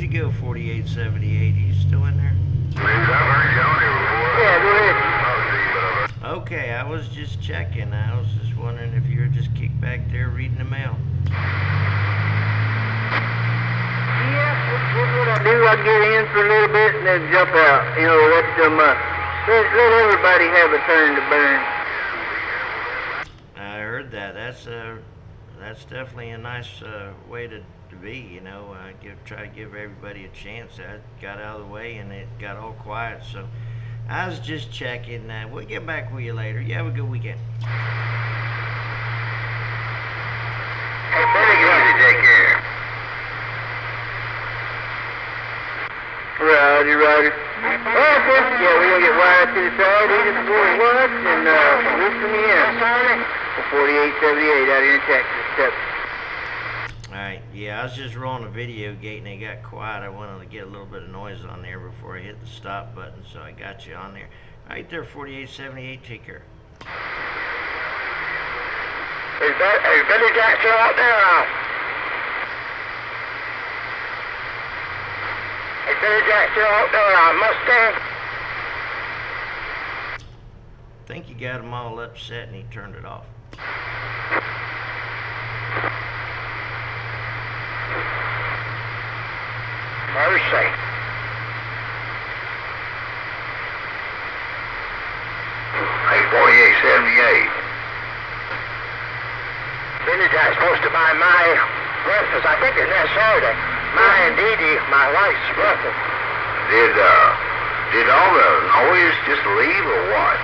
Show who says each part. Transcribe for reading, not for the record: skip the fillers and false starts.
Speaker 1: Where'd you go, 4878? Are you still in there?
Speaker 2: Yeah, go ahead.
Speaker 1: Okay, I was just checking. I was just wondering if you were just kicked back there reading the mail.
Speaker 2: Yeah, that's what I do. I get in for a little bit and then jump out. You know, let everybody have a turn to burn.
Speaker 1: I heard that. That's definitely a nice way to be. You know, try to give everybody a chance. I got out of the way and it got all quiet. So I was just checking. We'll get back with you later. You have a good weekend.
Speaker 2: Hey, Benny, take care. Roger. Okay, yeah, we're gonna get wired to the side, eat it before it was, and listen in. 4878 out here in Texas.
Speaker 1: Alright, yeah, I was just rolling a video gate and it got quiet. I wanted to get a little bit of noise on there before I hit the stop button, so I got you on there. Right there, 4878, take care.
Speaker 2: Is Billy Jackson out there? Is Billy Jackson out there on Mustang?
Speaker 1: I think you got him all upset and he turned it off.
Speaker 2: Mercy. Hey, 4878. Billy Jack's supposed to buy my breakfast. I think it's next Saturday. My and Dee Dee, my wife's breakfast. Did all the noise just leave or what?